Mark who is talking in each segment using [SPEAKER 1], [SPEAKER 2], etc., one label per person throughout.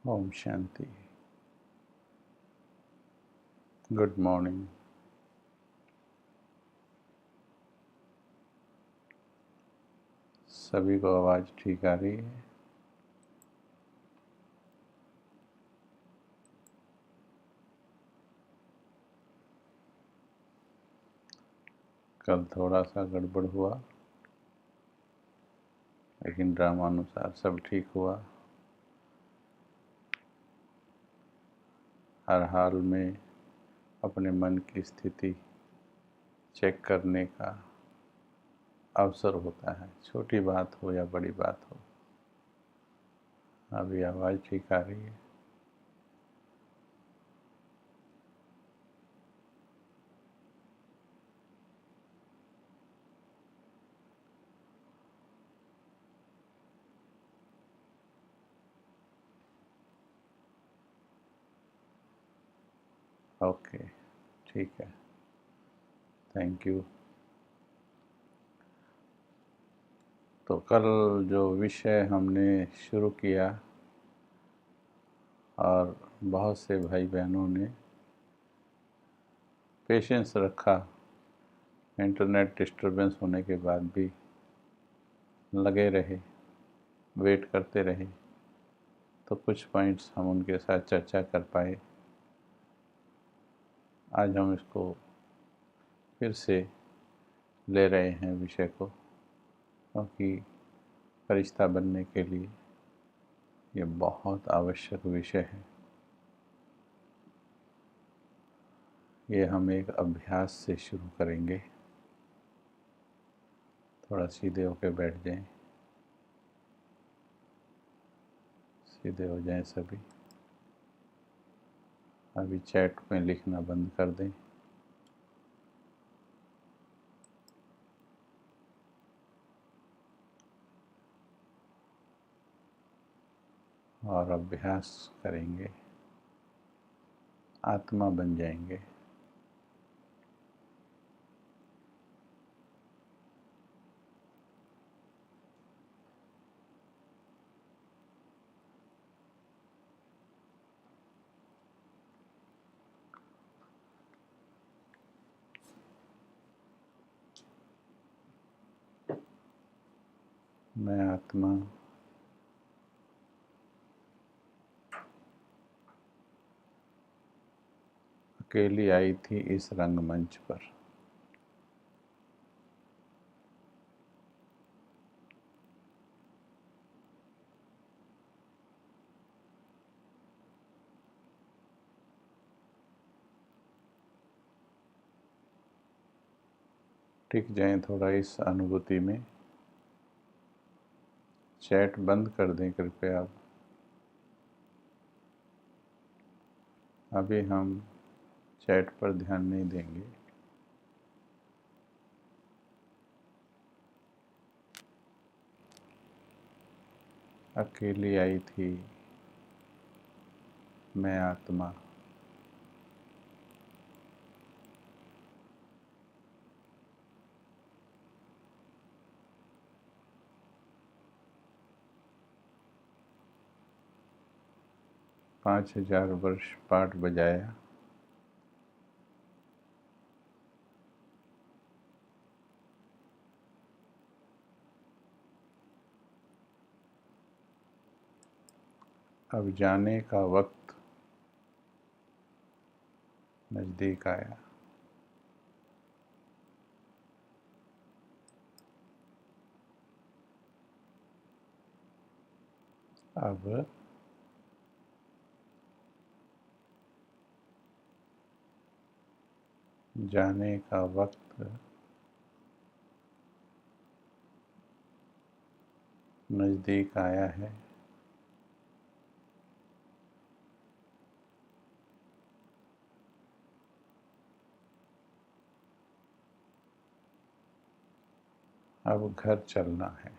[SPEAKER 1] Om Shanti. Good morning. सभी को आवाज़ ठीक आ रही है? कल थोड़ा सा गड़बड़ हुआ, लेकिन ड्रामानुसार सब ठीक हुआ। हर हाल में अपने मन की स्थिति चेक करने का अवसर होता है, छोटी बात हो या बड़ी बात हो। अभी आवाज़ ठीक आ रही है? ओके, ठीक है, थैंक यू। तो कल जो विषय हमने शुरू किया और बहुत से भाई बहनों ने पेशेंस रखा, इंटरनेट डिस्टरबेंस होने के बाद भी लगे रहे, वेट करते रहे, तो कुछ पॉइंट्स हम उनके साथ चर्चा कर पाए। आज हम इसको फिर से ले रहे हैं विषय को, क्योंकि फरिश्ता बनने के लिए ये बहुत आवश्यक विषय है। ये हम एक अभ्यास से शुरू करेंगे। थोड़ा सीधे होकर बैठ जाएं, सीधे हो जाएं सभी। अभी चैट में लिखना बंद कर दें। और अभ्यास करेंगे, आत्मा बन जाएंगे। मैं आत्मा अकेली आई थी इस रंगमंच पर। टिक जाएं थोड़ा इस अनुभूति में। चैट बंद कर दें कृपया। अभी हम चैट पर ध्यान नहीं देंगे। अकेली आई थी मैं आत्मा। पाँच हजार वर्ष पाठ बजाया, अब जाने का वक्त नज़दीक आया। अब जाने का वक्त नज़दीक आया है। अब घर चलना है।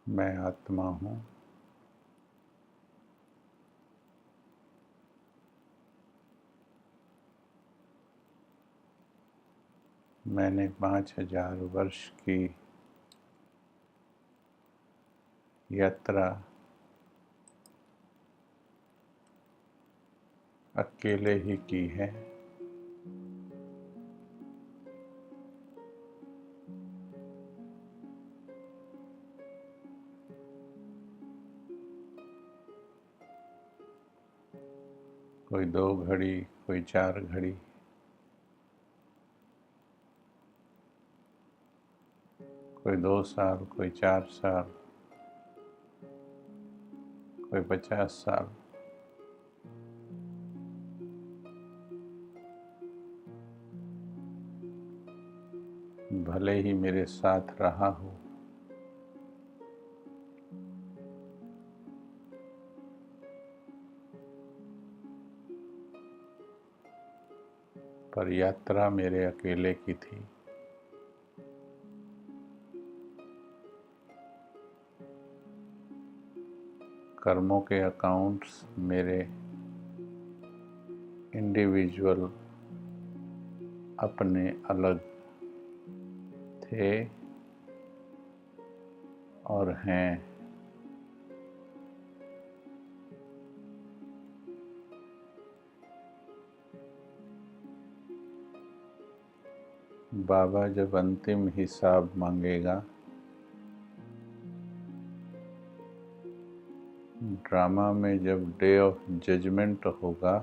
[SPEAKER 1] मैं आत्मा हूँ, मैंने 5000 वर्ष की यात्रा अकेले ही की है। कोई 2 घड़ी, कोई 4 घड़ी, कोई 2 साल, कोई 4 साल, कोई 50 साल। भले ही मेरे साथ रहा हो, पर यात्रा मेरे अकेले की थी। कर्मों के अकाउंट्स मेरे इंडिविजुअल अपने अलग थे और हैं। बाबा जब अंतिम हिसाब मांगेगा, ड्रामा में जब डे ऑफ जजमेंट होगा,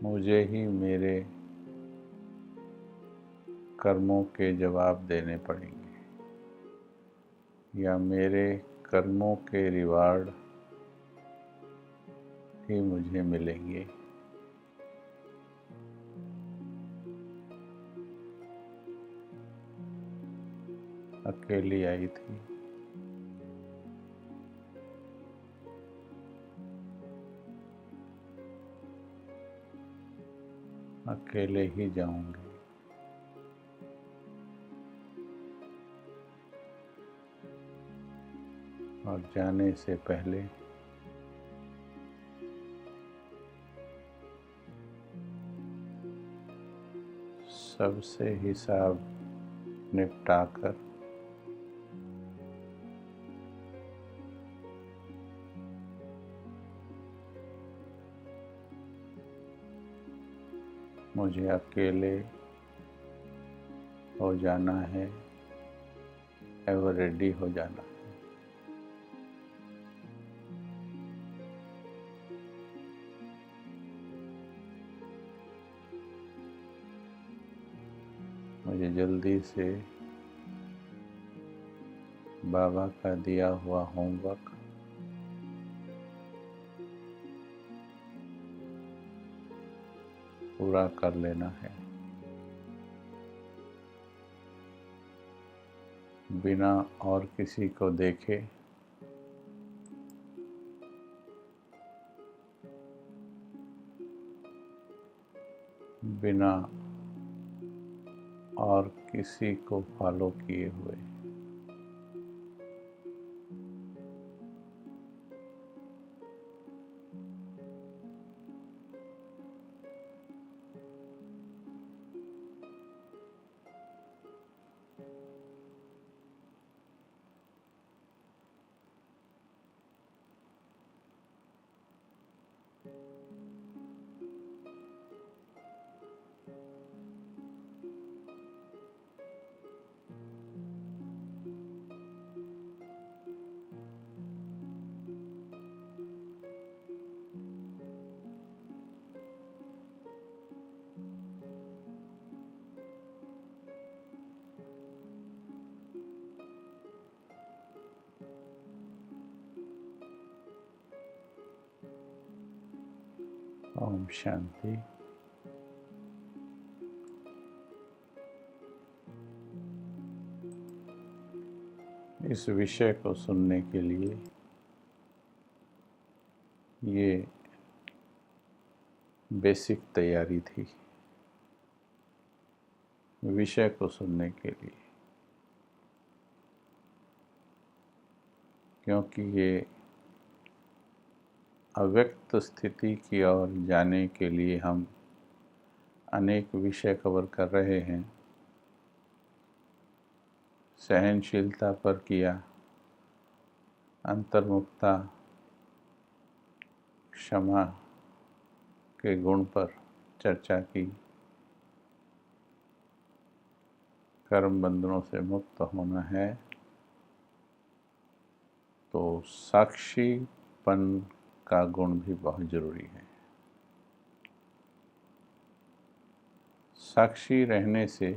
[SPEAKER 1] मुझे ही मेरे कर्मों के जवाब देने पड़ेंगे, या मेरे कर्मों के रिवार्ड ही मुझे मिलेंगे। अकेली आई थी, अकेले ही जाऊंगी। और जाने से पहले सबसे हिसाब निपटाकर मुझे अकेले हो जाना है, एवर रेडी हो जाना है। मुझे जल्दी से बाबा का दिया हुआ होमवर्क पूरा कर लेना है, बिना और किसी को देखे बिना और किसी को फॉलो किए हुए। ओम शांति। इस विषय को सुनने के लिए ये बेसिक तैयारी थी, विषय को सुनने के लिए क्योंकि ये अव्यक्त स्थिति की ओर जाने के लिए हम अनेक विषय कवर कर रहे हैं। सहनशीलता पर किया, अंतर्मुखता, क्षमा के गुण पर चर्चा की, कर्म बंधनों से मुक्त होना है तो साक्षीपन का गुण भी बहुत जरूरी है। साक्षी रहने से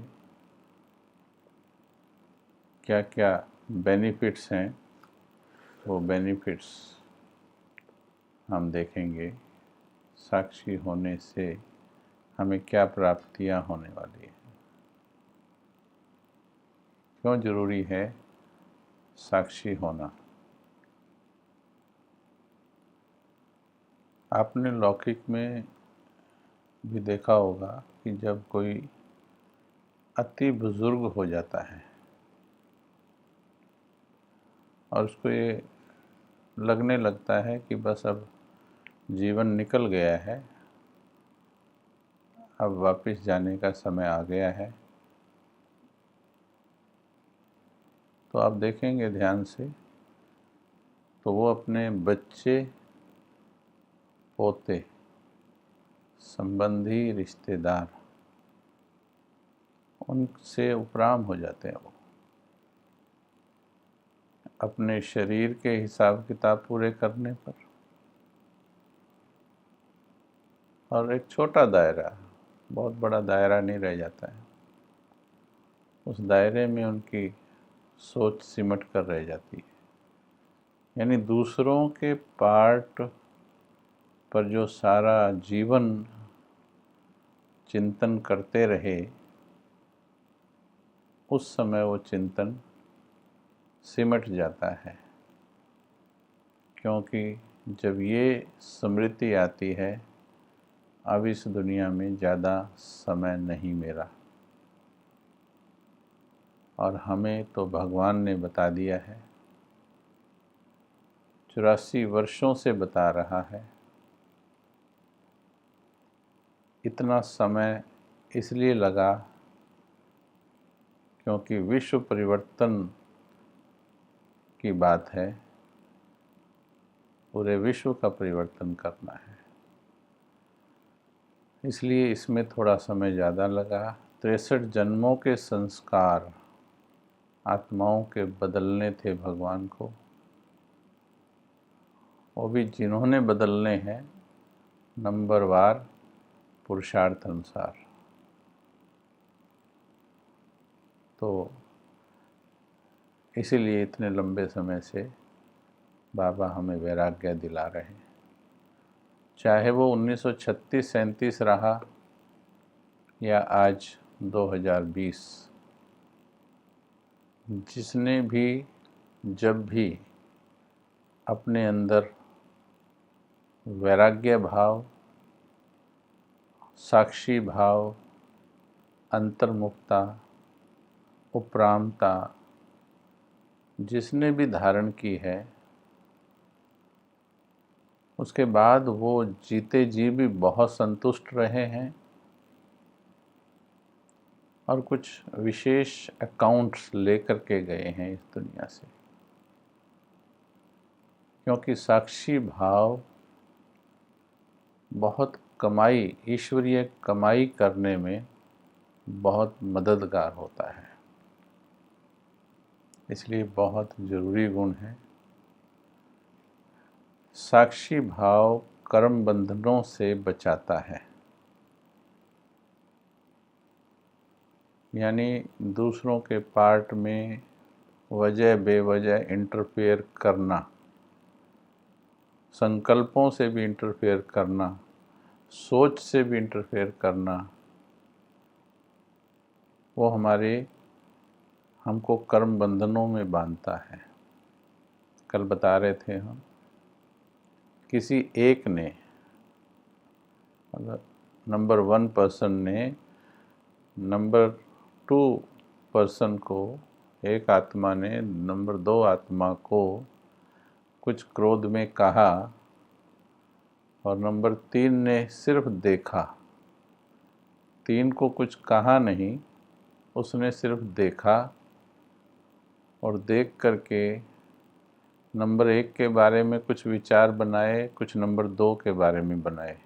[SPEAKER 1] क्या क्या बेनिफिट्स हैं, वो बेनिफिट्स हम देखेंगे। साक्षी होने से हमें क्या प्राप्तियां होने वाली हैं, क्यों जरूरी है साक्षी होना। आपने लौकिक में भी देखा होगा कि जब कोई अति बुजुर्ग हो जाता है और उसको ये लगने लगता है कि बस अब जीवन निकल गया है, अब वापस जाने का समय आ गया है, तो आप देखेंगे ध्यान से तो वो अपने बच्चे, पोते, संबंधी, रिश्तेदार, उनसे उपराम हो जाते हैं। वो अपने शरीर के हिसाब किताब पूरे करने पर, और एक छोटा दायरा, बहुत बड़ा दायरा नहीं रह जाता है, उस दायरे में उनकी सोच सिमट कर रह जाती है। यानी दूसरों के पार्ट पर जो सारा जीवन चिंतन करते रहे, उस समय वो चिंतन सिमट जाता है। क्योंकि जब ये स्मृति आती है, अब इस दुनिया में ज़्यादा समय नहीं मेरा, और हमें तो भगवान ने बता दिया है, 84 वर्षों से बता रहा है। इतना समय इसलिए लगा क्योंकि विश्व परिवर्तन की बात है, पूरे विश्व का परिवर्तन करना है, इसलिए इसमें थोड़ा समय ज़्यादा लगा। 63 जन्मों के संस्कार आत्माओं के बदलने थे भगवान को, वो भी जिन्होंने बदलने हैं नंबरवार पुरुषार्थ अनुसार। तो इसीलिए इतने लंबे समय से बाबा हमें वैराग्य दिला रहे हैं, चाहे वो 1936-37 रहा या आज 2020। जिसने भी जब भी अपने अंदर वैराग्य भाव, साक्षी भाव, अंतर्मुखता, उपरामता जिसने भी धारण की है, उसके बाद वो जीते जी भी बहुत संतुष्ट रहे हैं और कुछ विशेष अकाउंट्स लेकर के गए हैं इस दुनिया से। क्योंकि साक्षी भाव बहुत कमाई, ईश्वरीय कमाई करने में बहुत मददगार होता है, इसलिए बहुत जरूरी गुण है। साक्षी भाव कर्म बंधनों से बचाता है, यानी दूसरों के पार्ट में वजह बेवजह इंटरफेयर करना, संकल्पों से भी इंटरफेयर करना, सोच से भी इंटरफेयर करना, वो हमको कर्म बंधनों में बांधता है। कल बता रहे थे हम, किसी एक ने, मतलब नंबर 1 पर्सन ने नंबर 2 पर्सन को, एक आत्मा ने नंबर 2 आत्मा को कुछ क्रोध में कहा और नंबर 3 ने सिर्फ देखा। 3 को कुछ कहा नहीं, उसने सिर्फ देखा और देख करके नंबर 1 के बारे में कुछ विचार बनाए, कुछ नंबर 2 के बारे में बनाए,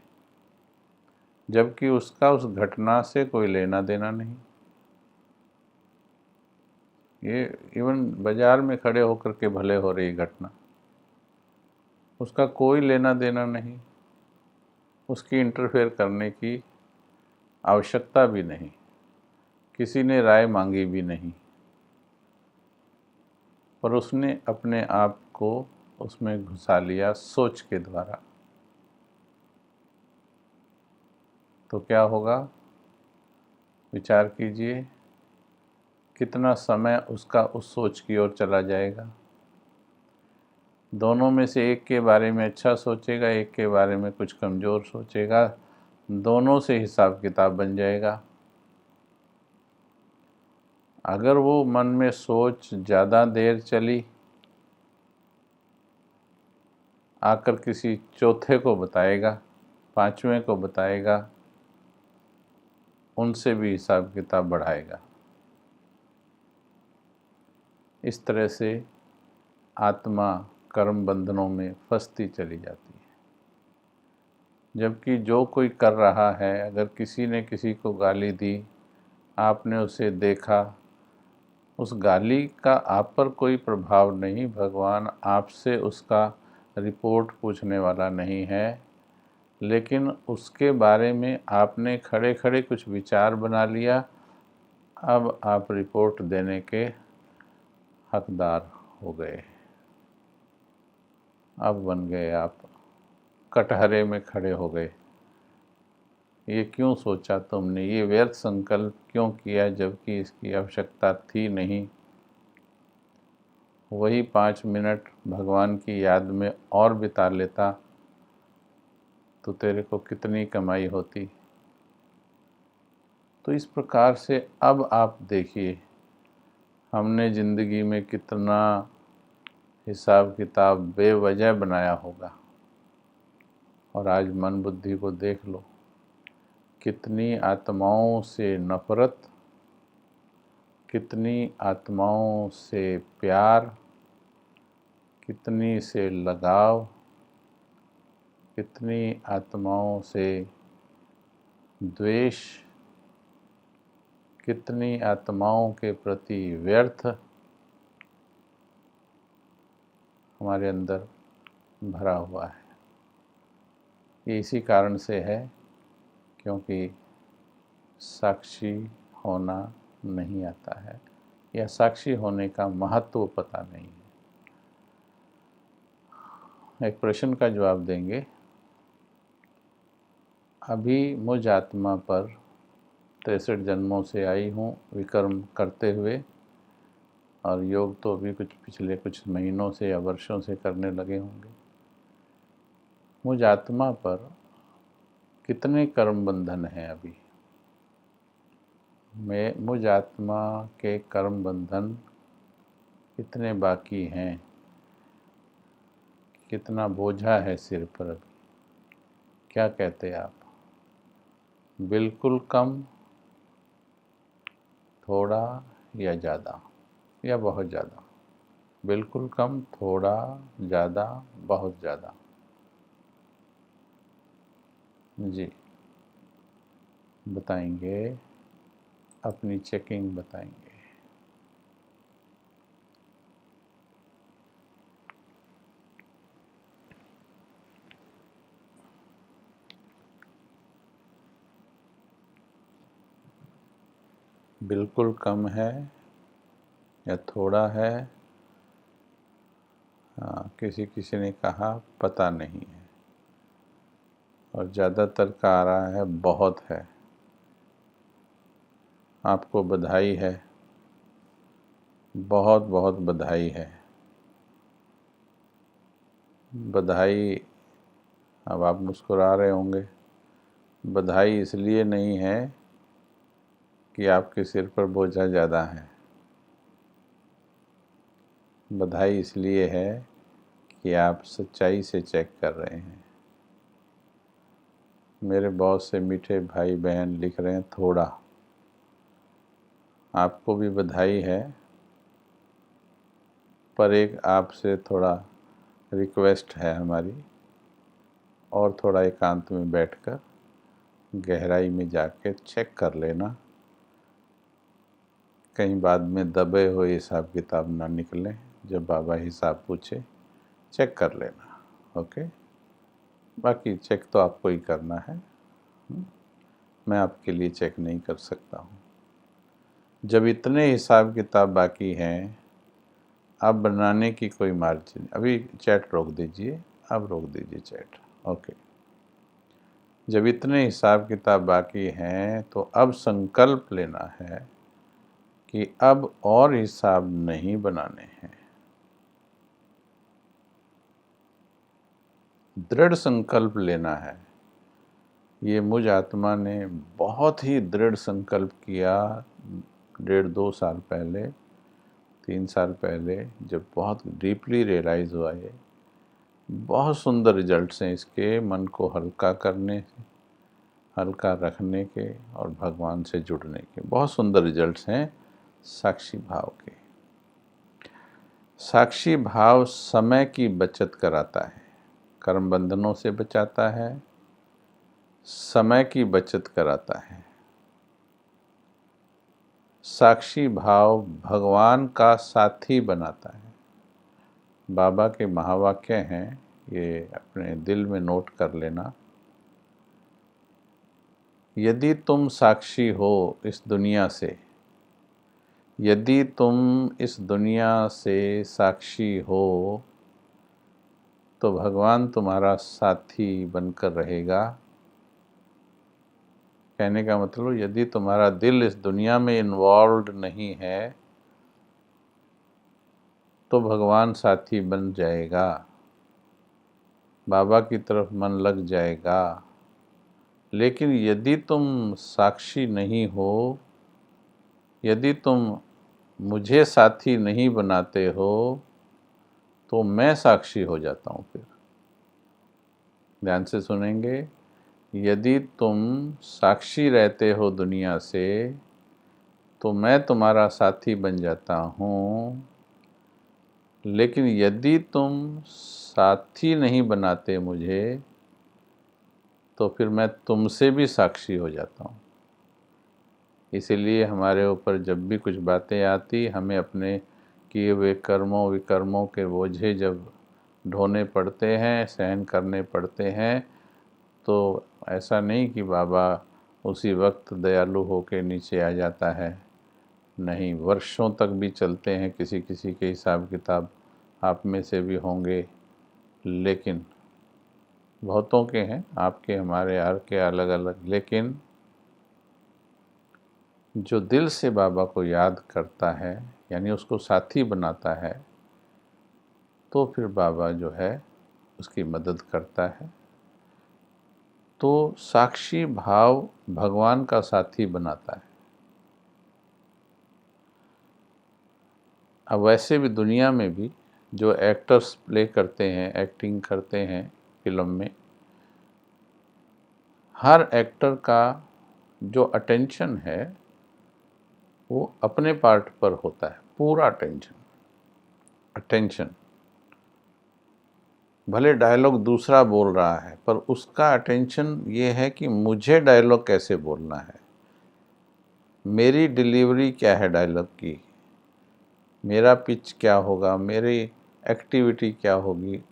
[SPEAKER 1] जबकि उसका उस घटना से कोई लेना देना नहीं। ये इवन बाजार में खड़े होकर के भले हो रही घटना, उसका कोई लेना देना नहीं, उसकी इंटरफेयर करने की आवश्यकता भी नहीं, किसी ने राय मांगी भी नहीं, पर उसने अपने आप को उसमें घुसा लिया सोच के द्वारा। तो क्या होगा, विचार कीजिए, कितना समय उसका उस सोच की ओर चला जाएगा। दोनों में से एक के बारे में अच्छा सोचेगा, एक के बारे में कुछ कमज़ोर सोचेगा, दोनों से हिसाब किताब बन जाएगा। अगर वो मन में सोच ज़्यादा देर चली, आकर किसी चौथे को बताएगा, 5वें को बताएगा, उनसे भी हिसाब किताब बढ़ाएगा। इस तरह से आत्मा कर्म बंधनों में फंसती चली जाती है। जबकि जो कोई कर रहा है, अगर किसी ने किसी को गाली दी, आपने उसे देखा, उस गाली का आप पर कोई प्रभाव नहीं, भगवान आपसे उसका रिपोर्ट पूछने वाला नहीं है, लेकिन उसके बारे में आपने खड़े खड़े कुछ विचार बना लिया। अब आप रिपोर्ट देने के हकदार हो गए, अब बन गए आप, कटहरे में खड़े हो गए। ये क्यों सोचा तुमने, ये व्यर्थ संकल्प क्यों किया, जबकि इसकी आवश्यकता थी नहीं। वही 5 मिनट भगवान की याद में और बिता लेता तो तेरे को कितनी कमाई होती। तो इस प्रकार से अब आप देखिए, हमने ज़िंदगी में कितना हिसाब किताब बेवजह बनाया होगा, और आज मन बुद्धि को देख लो, कितनी आत्माओं से नफ़रत, कितनी आत्माओं से प्यार, कितनी से लगाव, कितनी आत्माओं से द्वेष, कितनी आत्माओं के प्रति व्यर्थ हमारे अंदर भरा हुआ है। ये इसी कारण से है क्योंकि साक्षी होना नहीं आता है, या साक्षी होने का महत्व पता नहीं है। एक प्रश्न का जवाब देंगे। अभी मुझ आत्मा पर 63 जन्मों से आई हूँ विकर्म करते हुए, और योग तो अभी पिछले कुछ महीनों से या वर्षों से करने लगे होंगे। मुझ आत्मा पर कितने कर्म बंधन हैं अभी, मुझ आत्मा के कर्म बंधन कितने बाकी हैं, कितना बोझा है सिर पर अभी। क्या कहते आप, बिल्कुल कम, थोड़ा या ज़्यादा, या बहुत ज़्यादा? बिल्कुल कम, थोड़ा, ज़्यादा, बहुत ज़्यादा? जी बताएंगे, अपनी चेकिंग बताएंगे। बिल्कुल कम है या थोड़ा है? हाँ, किसी किसी ने कहा पता नहीं है, और ज़्यादातर का आ रहा है बहुत है। आपको बधाई है, बहुत बहुत बधाई है। बधाई, अब आप मुस्कुरा रहे होंगे, बधाई इसलिए नहीं है कि आपके सिर पर बोझा ज़्यादा है, बधाई इसलिए है कि आप सच्चाई से चेक कर रहे हैं। मेरे बहुत से मीठे भाई बहन लिख रहे हैं थोड़ा। आपको भी बधाई है, पर एक आपसे थोड़ा रिक्वेस्ट है हमारी, और थोड़ा एकांत में बैठकर गहराई में जाके चेक कर लेना, कहीं बाद में दबे हुए हिसाब किताब ना निकलें। जब बाबा हिसाब पूछे चेक कर लेना, ओके। बाकी चेक तो आपको ही करना है, मैं आपके लिए चेक नहीं कर सकता हूँ। जब इतने हिसाब किताब बाकी हैं, अब बनाने की कोई मार्जिन, अभी चैट रोक दीजिए, अब रोक दीजिए चैट, ओके। जब इतने हिसाब किताब बाकी हैं तो अब संकल्प लेना है कि अब और हिसाब नहीं बनाने हैं। दृढ़ संकल्प लेना है। ये मुझ आत्मा ने बहुत ही दृढ़ संकल्प किया 1.5-2 साल पहले, 3 साल पहले, जब बहुत डीपली रियलाइज़ हुआ ये। बहुत सुंदर रिजल्ट्स हैं इसके, मन को हल्का करने, हल्का रखने के और भगवान से जुड़ने के बहुत सुंदर रिजल्ट्स हैं साक्षी भाव के। साक्षी भाव समय की बचत कराता है, कर्म बंधनों से बचाता है, समय की बचत कराता है। साक्षी भाव भगवान का साथी बनाता है। बाबा के महावाक्य हैं, ये अपने दिल में नोट कर लेना। यदि तुम साक्षी हो इस दुनिया से, यदि तुम इस दुनिया से साक्षी हो, तो भगवान तुम्हारा साथी बनकर रहेगा। कहने का मतलब, यदि तुम्हारा दिल इस दुनिया में इन्वॉल्व्ड नहीं है तो भगवान साथी बन जाएगा, बाबा की तरफ मन लग जाएगा। लेकिन यदि तुम साक्षी नहीं हो, यदि तुम मुझे साथी नहीं बनाते हो, तो मैं साक्षी हो जाता हूँ। फिर ध्यान से सुनेंगे। यदि तुम साक्षी रहते हो दुनिया से, तो मैं तुम्हारा साथी बन जाता हूँ। लेकिन यदि तुम साथी नहीं बनाते मुझे, तो फिर मैं तुमसे भी साक्षी हो जाता हूँ। इसीलिए हमारे ऊपर जब भी कुछ बातें आती, हमें अपने किए हुए कर्मों विकर्मों के बोझे जब ढोने पड़ते हैं, सहन करने पड़ते हैं, तो ऐसा नहीं कि बाबा उसी वक्त दयालु होकर नीचे आ जाता है। नहीं, वर्षों तक भी चलते हैं किसी किसी के हिसाब किताब, आप में से भी होंगे, लेकिन बहुतों के हैं, आपके हमारे हर के अलग अलग। लेकिन जो दिल से बाबा को याद करता है, यानी उसको साथी बनाता है, तो फिर बाबा जो है उसकी मदद करता है। तो साक्षी भाव भगवान का साथी बनाता है। अब वैसे भी दुनिया में भी जो एक्टर्स प्ले करते हैं, एक्टिंग करते हैं फिल्म में, हर एक्टर का जो अटेंशन है वो अपने पार्ट पर होता है, पूरा अटेंशन। भले डायलॉग दूसरा बोल रहा है, पर उसका अटेंशन ये है कि मुझे डायलॉग कैसे बोलना है, मेरी डिलीवरी क्या है डायलॉग की, मेरा पिच क्या होगा, मेरी एक्टिविटी क्या होगी,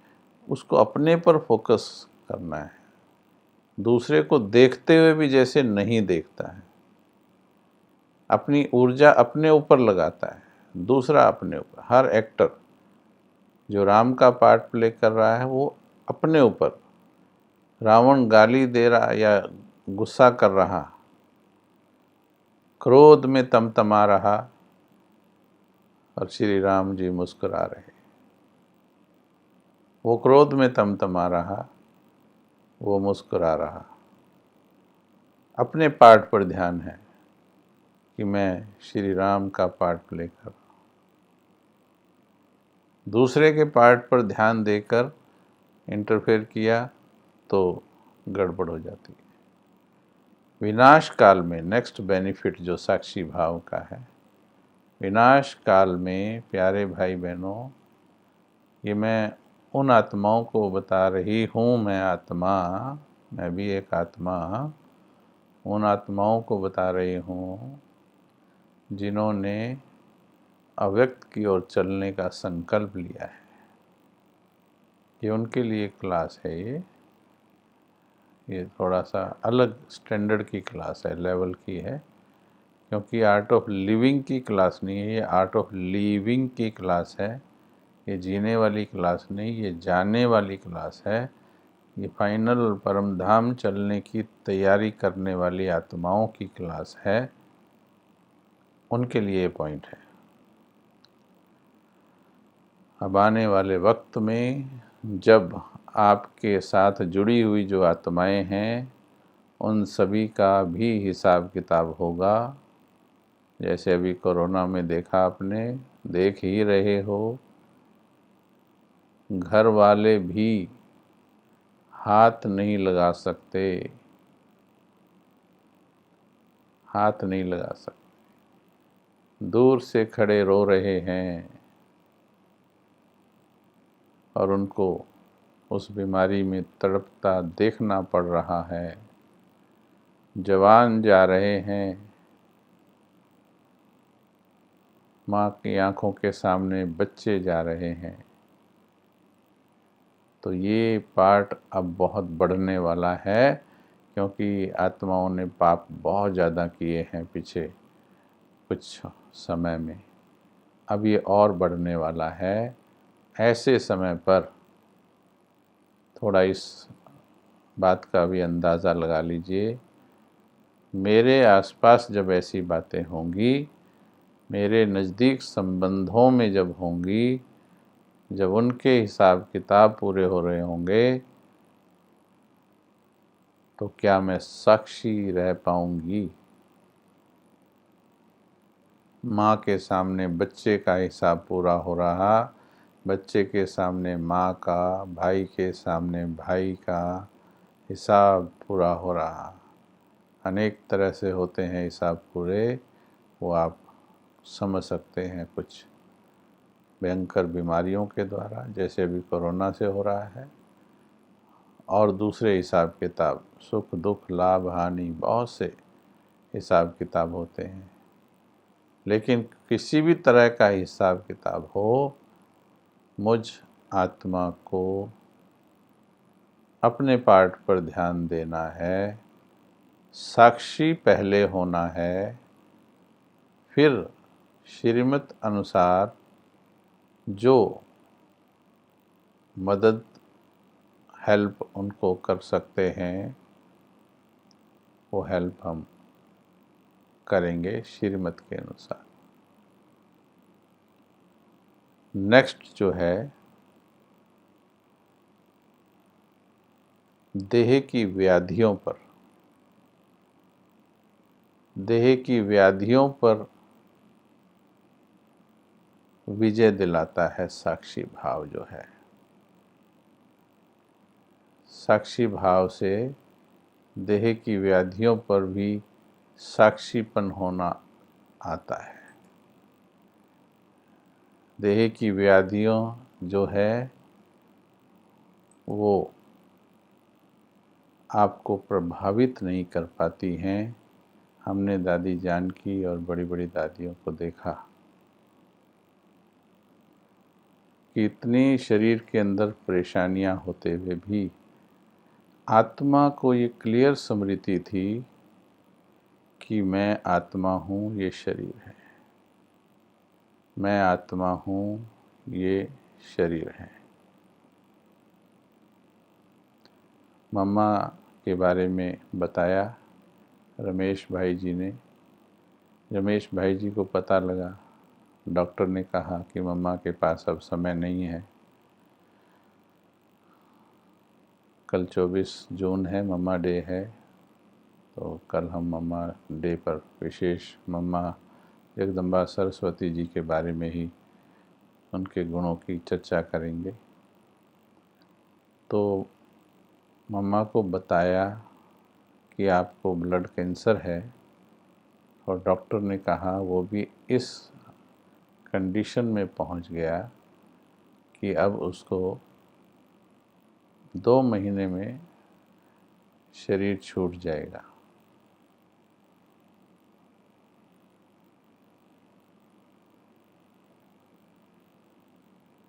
[SPEAKER 1] उसको अपने पर फोकस करना है। दूसरे को देखते हुए भी जैसे नहीं देखता है, अपनी ऊर्जा अपने ऊपर लगाता है, दूसरा अपने ऊपर। हर एक्टर जो राम का पार्ट प्ले कर रहा है, वो अपने ऊपर, रावण गाली दे रहा या गुस्सा कर रहा, क्रोध में तमतमा रहा, और श्री राम जी मुस्कुरा रहे। वो क्रोध में तमतमा रहा, वो मुस्कुरा रहा। अपने पार्ट पर ध्यान है कि मैं श्री राम का पार्ट प्ले कर रहा हूँ। दूसरे के पार्ट पर ध्यान देकर इंटरफेयर किया तो गड़बड़ हो जाती है। विनाश काल में नेक्स्ट बेनिफिट जो साक्षी भाव का है, विनाश काल में प्यारे भाई बहनों, ये मैं उन आत्माओं को बता रही हूँ, मैं भी एक आत्मा, उन आत्माओं को बता रही हूँ जिन्होंने अव्यक्त की ओर चलने का संकल्प लिया है। ये उनके लिए क्लास है। ये थोड़ा सा अलग स्टैंडर्ड की क्लास है, लेवल की है, क्योंकि आर्ट ऑफ लिविंग की क्लास नहीं है, ये आर्ट ऑफ लिविंग की क्लास है। ये जीने वाली क्लास नहीं, ये जाने वाली क्लास है। ये फाइनल परम धाम चलने की तैयारी करने वाली आत्माओं की क्लास है, उनके लिए पॉइंट है। अब आने वाले वक्त में जब आपके साथ जुड़ी हुई जो आत्माएं हैं, उन सभी का भी हिसाब किताब होगा। जैसे अभी कोरोना में देखा, आपने देख ही रहे हो, घर वाले भी हाथ नहीं लगा सकते, हाथ नहीं लगा सकते, दूर से खड़े रो रहे हैं और उनको उस बीमारी में तड़पता देखना पड़ रहा है। जवान जा रहे हैं, माँ की आंखों के सामने बच्चे जा रहे हैं। तो ये पार्ट अब बहुत बढ़ने वाला है, क्योंकि आत्माओं ने पाप बहुत ज़्यादा किए हैं पिछले कुछ समय में। अब ये और बढ़ने वाला है। ऐसे समय पर थोड़ा इस बात का भी अंदाज़ा लगा लीजिए, मेरे आसपास जब ऐसी बातें होंगी, मेरे नज़दीक संबंधों में जब होंगी, जब उनके हिसाब किताब पूरे हो रहे होंगे, तो क्या मैं साक्षी रह पाऊंगी? माँ के सामने बच्चे का हिसाब पूरा हो रहा, बच्चे के सामने माँ का, भाई के सामने भाई का हिसाब पूरा हो रहा। अनेक तरह से होते हैं हिसाब पूरे, वो आप समझ सकते हैं। कुछ भयंकर बीमारियों के द्वारा, जैसे अभी कोरोना से हो रहा है, और दूसरे हिसाब किताब, सुख दुख लाभ हानि, बहुत से हिसाब किताब होते हैं। लेकिन किसी भी तरह का हिसाब किताब हो, मुझ आत्मा को अपने पार्ट पर ध्यान देना है, साक्षी पहले होना है, फिर श्रीमत अनुसार जो मदद हेल्प उनको कर सकते हैं, वो हेल्प हम करेंगे श्रीमत के अनुसार। नेक्स्ट जो है, देह की व्याधियों पर, देह की व्याधियों पर विजय दिलाता है साक्षी भाव जो है। साक्षी भाव से देह की व्याधियों पर भी साक्षीपन होना आता है। देह की व्याधियों जो है वो आपको प्रभावित नहीं कर पाती हैं। हमने दादी जान की और बड़ी बड़ी दादियों को देखा कि इतनी शरीर के अंदर परेशानियां होते हुए भी आत्मा को ये क्लियर स्मृति थी कि मैं आत्मा हूँ, ये शरीर है, मैं आत्मा हूँ, ये शरीर है। मम्मा के बारे में बताया रमेश भाई जी ने। रमेश भाई जी को पता लगा, डॉक्टर ने कहा कि मम्मा के पास अब समय नहीं है। कल 24 जून है, मम्मा डे है, तो कल हम मम्मा डे पर विशेष मम्मा जगदम्बा सरस्वती जी के बारे में ही उनके गुणों की चर्चा करेंगे। तो मम्मा को बताया कि आपको ब्लड कैंसर है, और डॉक्टर ने कहा वो भी इस कंडीशन में पहुंच गया कि अब उसको 2 महीने में शरीर छूट जाएगा।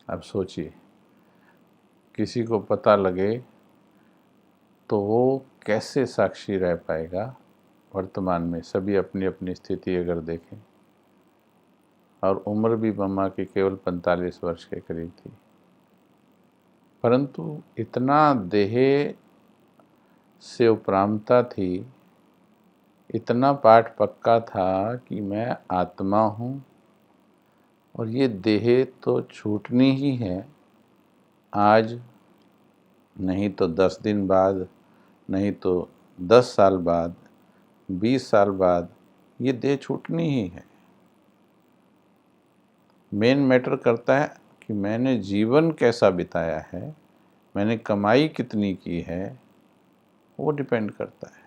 [SPEAKER 1] अब सोचिए, किसी को पता लगे तो वो कैसे साक्षी रह पाएगा। वर्तमान में सभी अपनी अपनी स्थिति अगर देखें, और उम्र भी मम्मा की केवल 45 वर्ष के करीब थी, परंतु इतना देह से उपरामता थी, इतना पाठ पक्का था कि मैं आत्मा हूँ और ये देह तो छूटनी ही है, आज नहीं तो 10 दिन बाद, नहीं तो 10 साल बाद, 20 साल बाद ये देह छूटनी ही है। मेन मैटर करता है कि मैंने जीवन कैसा बिताया है, मैंने कमाई कितनी की है, वो डिपेंड करता है।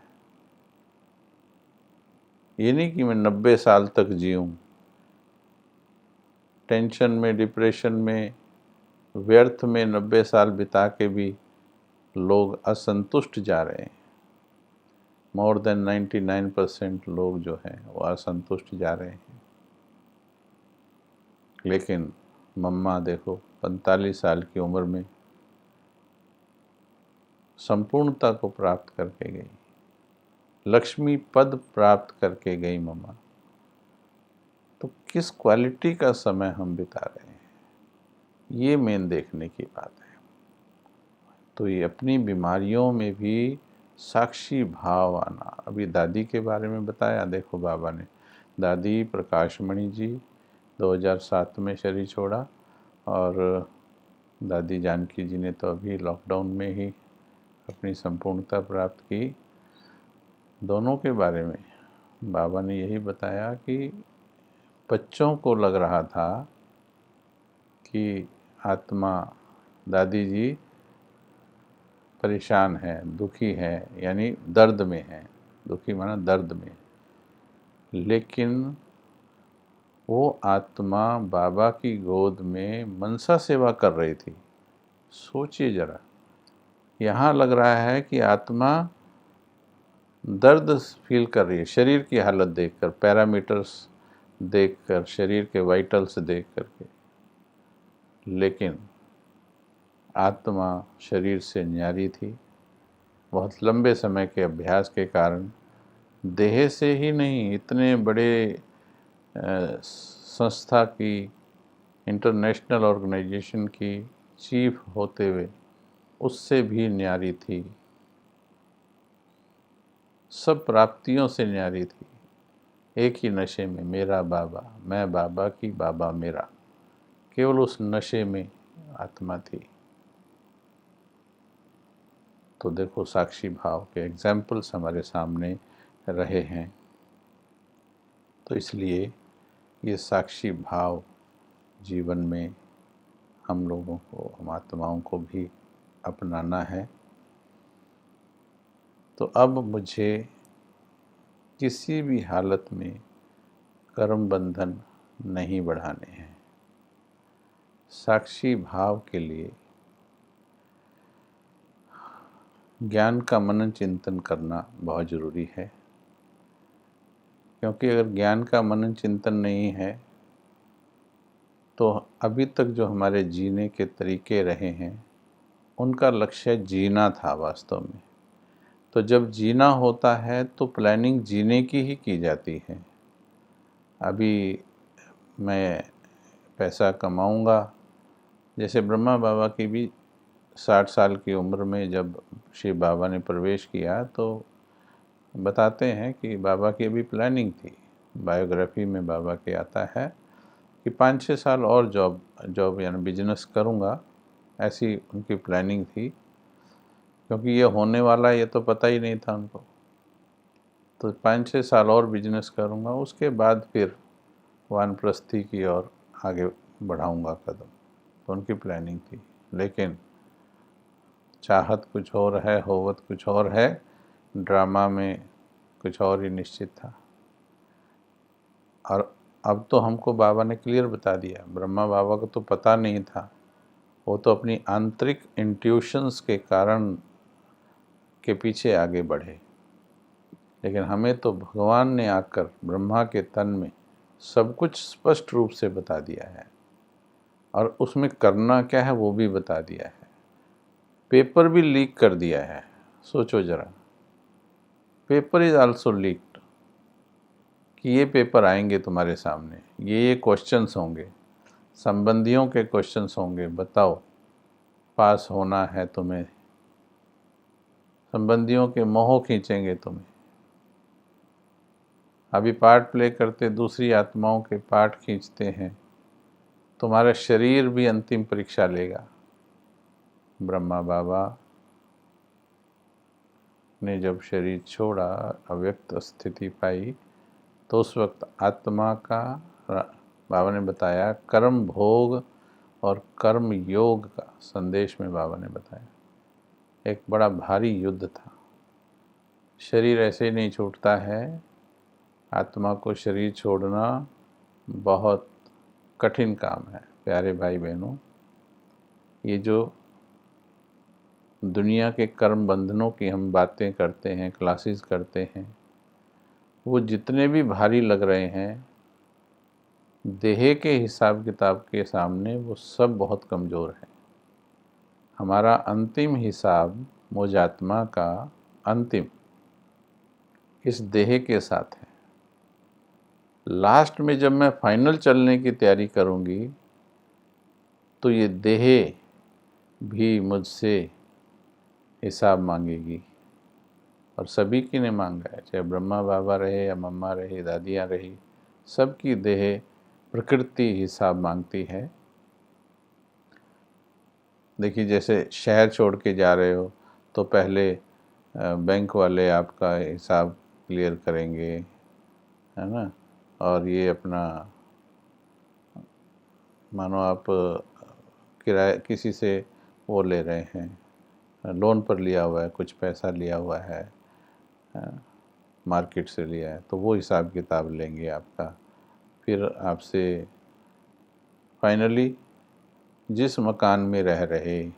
[SPEAKER 1] ये नहीं कि मैं 90 साल तक जीऊँ, टेंशन में, डिप्रेशन में, व्यर्थ में 90 साल बिता के भी लोग असंतुष्ट जा रहे हैं। मोर देन 99% लोग जो हैं वो असंतुष्ट जा रहे हैं। लेकिन मम्मा देखो 45 साल की उम्र में संपूर्णता को प्राप्त करके गई, लक्ष्मी पद प्राप्त करके गई मम्मा। तो किस क्वालिटी का समय हम बिता रहे हैं, ये मेन देखने की बात है। तो ये अपनी बीमारियों में भी साक्षी भाव आना। अभी दादी के बारे में बताया, देखो बाबा ने, दादी प्रकाशमणि जी 2007 में शरीर छोड़ा, और दादी जानकी जी ने तो अभी लॉकडाउन में ही अपनी संपूर्णता प्राप्त की। दोनों के बारे में बाबा ने यही बताया कि बच्चों को लग रहा था कि आत्मा दादी जी परेशान है, दुखी है, यानी दर्द में है, दुखी माना दर्द में, लेकिन वो आत्मा बाबा की गोद में मनसा सेवा कर रही थी। सोचिए जरा, यहाँ लग रहा है कि आत्मा दर्द फील कर रही है शरीर की हालत देखकर, पैरामीटर्स देखकर, शरीर के वाइटल्स देख करके, लेकिन आत्मा शरीर से न्यारी थी। बहुत लंबे समय के अभ्यास के कारण देह से ही नहीं, इतने बड़े संस्था की, इंटरनेशनल ऑर्गेनाइजेशन की चीफ होते हुए उससे भी न्यारी थी, सब प्राप्तियों से न्यारी थी। एक ही नशे में, मेरा बाबा, मैं बाबा की, बाबा मेरा, केवल उस नशे में आत्मा थी। तो देखो, साक्षी भाव के एग्जाम्पल्स हमारे सामने रहे हैं। तो इसलिए ये साक्षी भाव जीवन में हम लोगों को, हम आत्माओं को भी अपनाना है। तो अब मुझे किसी भी हालत में कर्म बंधन नहीं बढ़ाने हैं। साक्षी भाव के लिए ज्ञान का मनन चिंतन करना बहुत ज़रूरी है, क्योंकि अगर ज्ञान का मनन चिंतन नहीं है तो अभी तक जो हमारे जीने के तरीके रहे हैं उनका लक्ष्य जीना था वास्तव में। तो जब जीना होता है तो प्लानिंग जीने की ही की जाती है। अभी मैं पैसा कमाऊंगा, जैसे ब्रह्मा बाबा की भी 60 साल की उम्र में जब शिव बाबा ने प्रवेश किया तो बताते हैं कि बाबा की अभी प्लानिंग थी। बायोग्राफी में बाबा के आता है कि 5-6 साल और जॉब यानी बिजनेस करूंगा, ऐसी उनकी प्लानिंग थी, क्योंकि ये होने वाला ये तो पता ही नहीं था उनको। तो 5-6 साल और बिजनेस करूंगा, उसके बाद फिर वानप्रस्थी की ओर आगे बढ़ाऊंगा कदम। तो उनकी प्लानिंग थी, लेकिन चाहत कुछ और है, होवत कुछ और है, ड्रामा में कुछ और ही निश्चित था। और अब तो हमको बाबा ने क्लियर बता दिया, ब्रह्मा बाबा को तो पता नहीं था, वो तो अपनी आंतरिक इंट्यूशंस के कारण के पीछे आगे बढ़े, लेकिन हमें तो भगवान ने आकर ब्रह्मा के तन में सब कुछ स्पष्ट रूप से बता दिया है, और उसमें करना क्या है वो भी बता दिया है। पेपर भी लीक कर दिया है, सोचो जरा, पेपर इज आल्सो लीक्ड, कि ये पेपर आएंगे तुम्हारे सामने, ये क्वेश्चंस होंगे, संबंधियों के क्वेश्चंस होंगे, बताओ पास होना है तुम्हें, संबंधियों के मोह खींचेंगे तुम्हें। अभी पार्ट प्ले करते दूसरी आत्माओं के पार्ट खींचते हैं, तुम्हारा शरीर भी अंतिम परीक्षा लेगा। ब्रह्मा बाबा ने जब शरीर छोड़ा, अव्यक्त स्थिति पाई, तो उस वक्त आत्मा का, बाबा ने बताया, कर्म भोग और कर्म योग का संदेश में बाबा ने बताया। एक बड़ा भारी युद्ध था। शरीर ऐसे ही नहीं छूटता है, आत्मा को शरीर छोड़ना बहुत कठिन काम है। प्यारे भाई बहनों, ये जो दुनिया के कर्म बंधनों की हम बातें करते हैं, क्लासेस करते हैं, वो जितने भी भारी लग रहे हैं, देह के हिसाब किताब के सामने वो सब बहुत कमज़ोर है। हमारा अंतिम हिसाब मुझ आत्मा का अंतिम इस देह के साथ है। लास्ट में जब मैं फाइनल चलने की तैयारी करूंगी, तो ये देह भी मुझसे हिसाब मांगेगी, और सभी की ने मांगा है, चाहे ब्रह्मा बाबा रहे या मम्मा रही, दादियाँ रही, सबकी देह प्रकृति हिसाब मांगती है। देखिए, जैसे शहर छोड़ के जा रहे हो तो पहले बैंक वाले आपका हिसाब क्लियर करेंगे, है ना। और ये अपना, मानो आप किराए किसी से वो ले रहे हैं, लोन पर लिया हुआ है, कुछ पैसा लिया हुआ है, मार्केट से लिया है, तो वो हिसाब किताब लेंगे आपका। फिर आपसे फाइनली जिस मकान में रह रहे,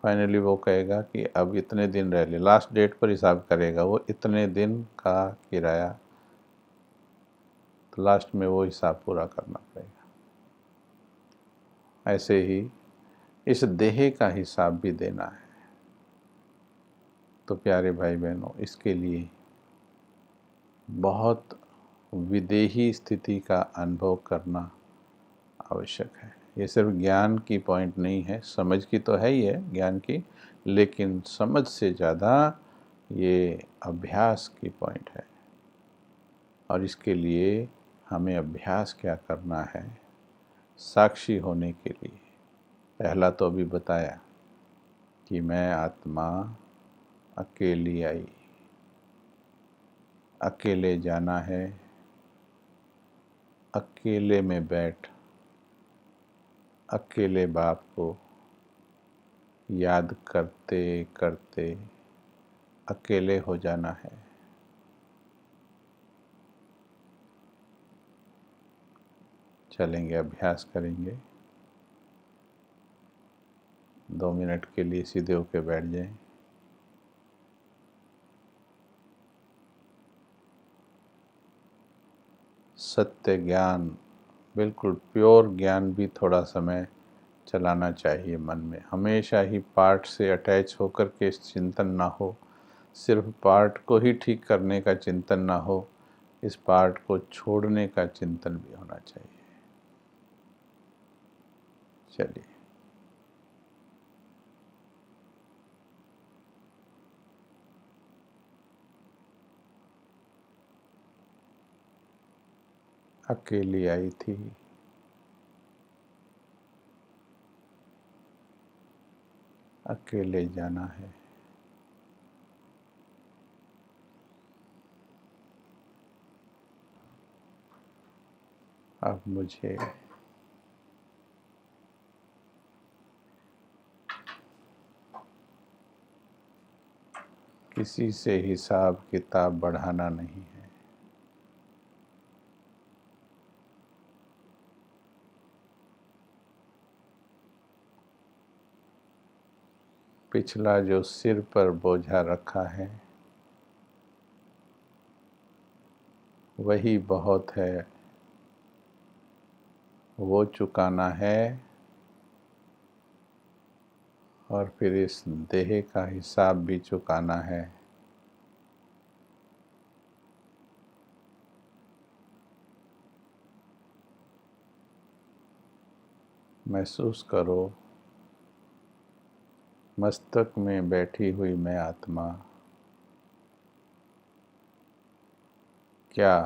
[SPEAKER 1] फाइनली वो कहेगा कि अब इतने दिन रह ले, लास्ट डेट पर हिसाब करेगा वो इतने दिन का किराया, तो लास्ट में वो हिसाब पूरा करना पड़ेगा। ऐसे ही इस देह का हिसाब भी देना है। तो प्यारे भाई बहनों, इसके लिए बहुत विदेही स्थिति का अनुभव करना आवश्यक है। ये सिर्फ ज्ञान की पॉइंट नहीं है, समझ की तो है ही है ज्ञान की, लेकिन समझ से ज़्यादा ये अभ्यास की पॉइंट है। और इसके लिए हमें अभ्यास क्या करना है? साक्षी होने के लिए पहला तो अभी बताया कि मैं आत्मा अकेली आई, अकेले जाना है, अकेले में बैठ अकेले बाप को याद करते करते अकेले हो जाना है। चलेंगे, अभ्यास करेंगे। 2 मिनट के लिए सीधे होकर बैठ जाएं। सत्य ज्ञान, बिल्कुल प्योर ज्ञान भी थोड़ा समय चलाना चाहिए मन में। हमेशा ही पार्ट से अटैच होकर के चिंतन ना हो, सिर्फ पार्ट को ही ठीक करने का चिंतन ना हो, इस पार्ट को छोड़ने का चिंतन भी होना चाहिए। चलिए, अकेली आई थी, अकेले जाना है। अब मुझे किसी से हिसाब किताब बढ़ाना नहीं है। पिछला जो सिर पर बोझा रखा है वही बहुत है, वो चुकाना है और फिर इस देह का हिसाब भी चुकाना है। महसूस करो, मस्तक में बैठी हुई मैं आत्मा क्या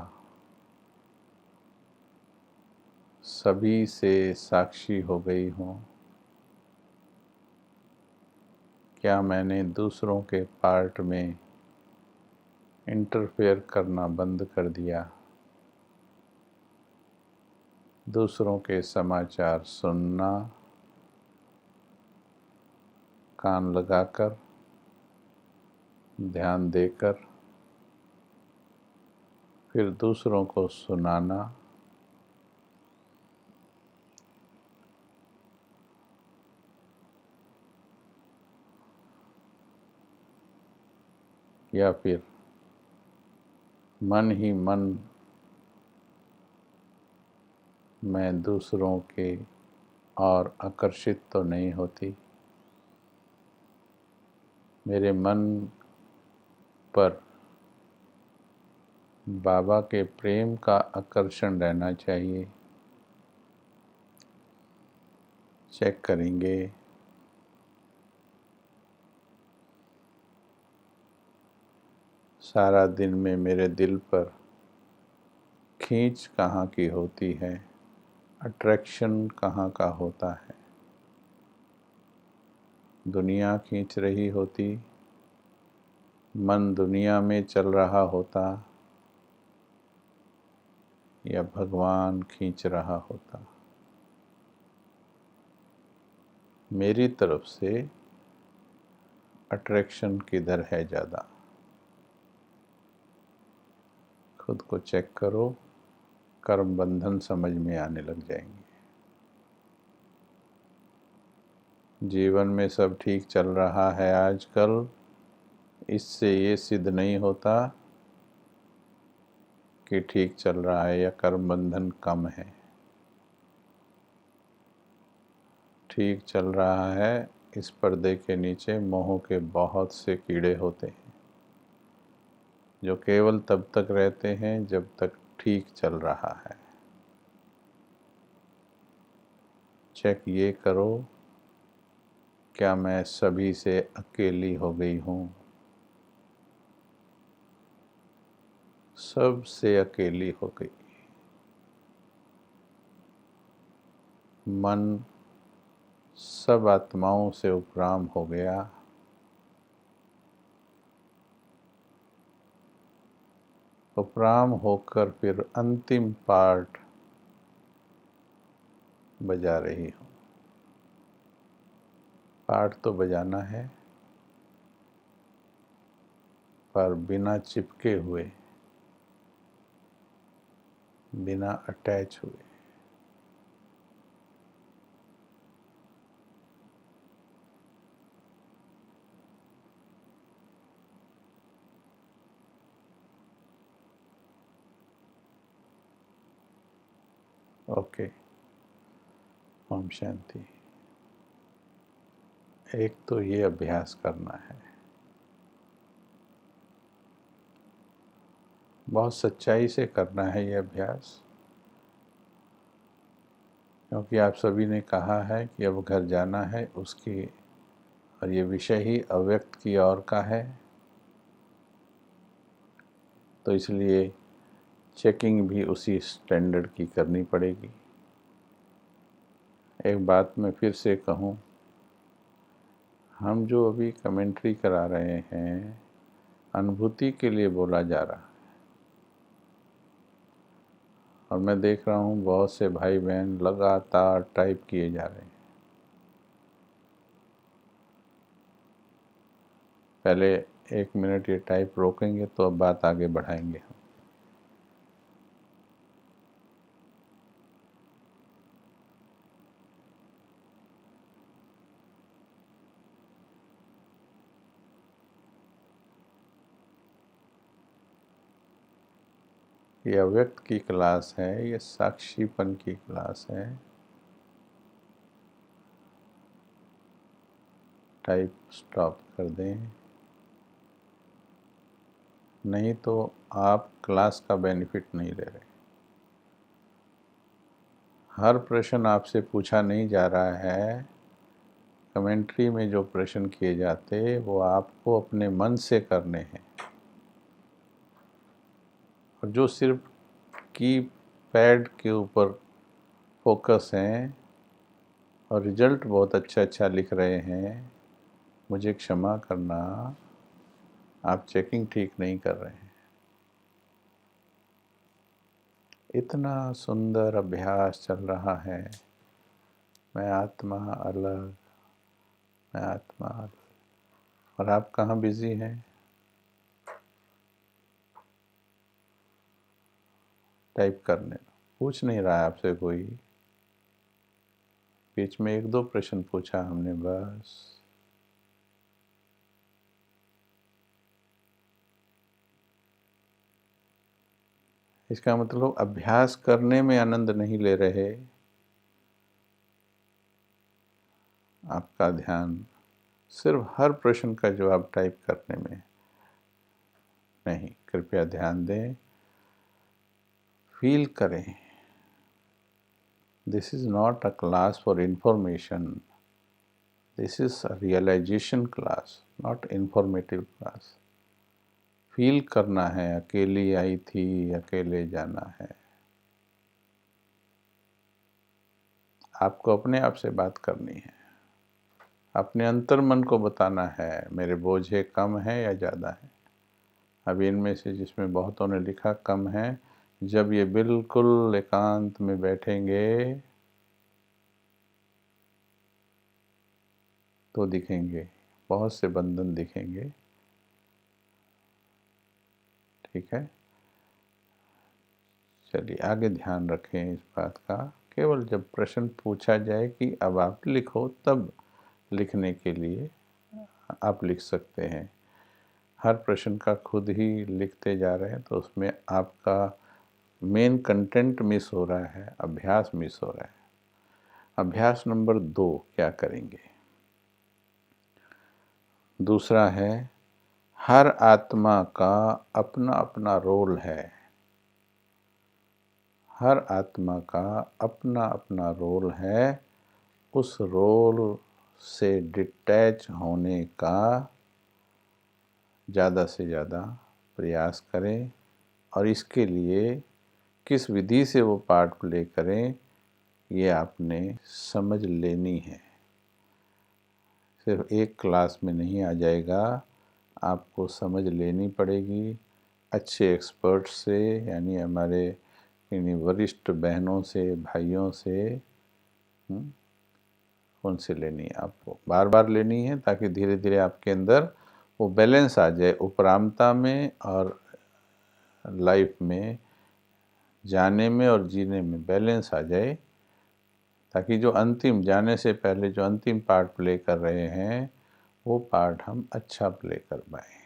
[SPEAKER 1] सभी से साक्षी हो गई हूँ? क्या मैंने दूसरों के पार्ट में इंटरफेयर करना बंद कर दिया? दूसरों के समाचार सुनना कान लगाकर, ध्यान देकर, फिर दूसरों को सुनाना, या फिर मन ही मन मैं दूसरों के और आकर्षित तो नहीं होती। मेरे मन पर बाबा के प्रेम का आकर्षण रहना चाहिए। चेक करेंगे, सारा दिन में मेरे दिल पर खींच कहाँ की होती है, अट्रैक्शन कहाँ का होता है? दुनिया खींच रही होती, मन दुनिया में चल रहा होता, या भगवान खींच रहा होता? मेरी तरफ से अट्रैक्शन किधर है ज़्यादा? खुद को चेक करो, कर्म बंधन समझ में आने लग जाएंगे। जीवन में सब ठीक चल रहा है आजकल, इससे ये सिद्ध नहीं होता कि ठीक चल रहा है या कर्म बंधन कम है। ठीक चल रहा है, इस पर्दे के नीचे मोह के बहुत से कीड़े होते हैं जो केवल तब तक रहते हैं जब तक ठीक चल रहा है। चेक ये करो, क्या मैं सभी से अकेली हो गई हूँ? सब से अकेली हो गई। मन सब आत्माओं से उपराम हो गया। उपराम होकर फिर अंतिम पार्ट बजा रही हूँ। पार्ट तो बजाना है, पर बिना चिपके हुए, बिना अटैच हुए। ओके, ओम शांति। एक तो ये अभ्यास करना है, बहुत सच्चाई से करना है ये अभ्यास, क्योंकि आप सभी ने कहा है कि अब घर जाना है उसकी, और ये विषय ही अव्यक्त की ओर का है, तो इसलिए चेकिंग भी उसी स्टैंडर्ड की करनी पड़ेगी। एक बात मैं फिर से कहूँ, हम जो अभी कमेंट्री करा रहे हैं अनुभूति के लिए बोला जा रहा है, और मैं देख रहा हूँ बहुत से भाई बहन लगातार टाइप किए जा रहे हैं। पहले 1 मिनट ये टाइप रोकेंगे तो अब बात आगे बढ़ाएंगे हम। ये अव्यक्त की क्लास है, ये साक्षीपन की क्लास है। टाइप स्टॉप कर दें, नहीं तो आप क्लास का बेनिफिट नहीं ले रहे। हर प्रश्न आपसे पूछा नहीं जा रहा है। कमेंट्री में जो प्रश्न किए जाते वो आपको अपने मन से करने हैं, और जो सिर्फ की पैड के ऊपर फोकस हैं और रिजल्ट बहुत अच्छा लिख रहे हैं, मुझे क्षमा करना, आप चेकिंग ठीक नहीं कर रहे हैं। इतना सुंदर अभ्यास चल रहा है, मैं आत्मा अलग, मैं आत्मा अलग, और आप कहाँ बिजी हैं? टाइप करने। पूछ नहीं रहा है आपसे कोई, बीच में 1-2 प्रश्न पूछा हमने बस। इसका मतलब अभ्यास करने में आनंद नहीं ले रहे, आपका ध्यान सिर्फ हर प्रश्न का जवाब टाइप करने में। नहीं, कृपया ध्यान दें, फील करें। This is not a class for information, this is a realisation class, not informative class. Feel करना है, अकेली आई थी, अकेले जाना है। आपको अपने आप से बात करनी है, अपने अंतर मन को बताना है मेरे बोझे कम है या ज़्यादा है। अभी इनमें से जिसमें बहुतों ने लिखा कम है, जब ये बिल्कुल एकांत में बैठेंगे तो दिखेंगे, बहुत से बंधन दिखेंगे। ठीक है, चलिए आगे ध्यान रखें इस बात का। केवल जब प्रश्न पूछा जाए कि अब आप लिखो, तब लिखने के लिए आप लिख सकते हैं। हर प्रश्न का खुद ही लिखते जा रहे हैं तो उसमें आपका मेन कंटेंट मिस हो रहा है, अभ्यास मिस हो रहा है। अभ्यास नंबर 2 क्या करेंगे? दूसरा है, हर आत्मा का अपना अपना रोल है। हर आत्मा का अपना अपना रोल है। उस रोल से डिटैच होने का ज़्यादा से ज़्यादा प्रयास करें, और इसके लिए किस विधि से वो पार्ट प्ले करें ये आपने समझ लेनी है। सिर्फ एक क्लास में नहीं आ जाएगा, आपको समझ लेनी पड़ेगी। अच्छे एक्सपर्ट से, यानी हमारे इन्हीं वरिष्ठ बहनों से, भाइयों से, उनसे लेनी है, आपको बार बार लेनी है, ताकि धीरे धीरे आपके अंदर वो बैलेंस आ जाए, उपरामता में और लाइफ में, जाने में और जीने में बैलेंस आ जाए, ताकि जो अंतिम, जाने से पहले जो अंतिम पार्ट प्ले कर रहे हैं वो पार्ट हम अच्छा प्ले कर पाएँ।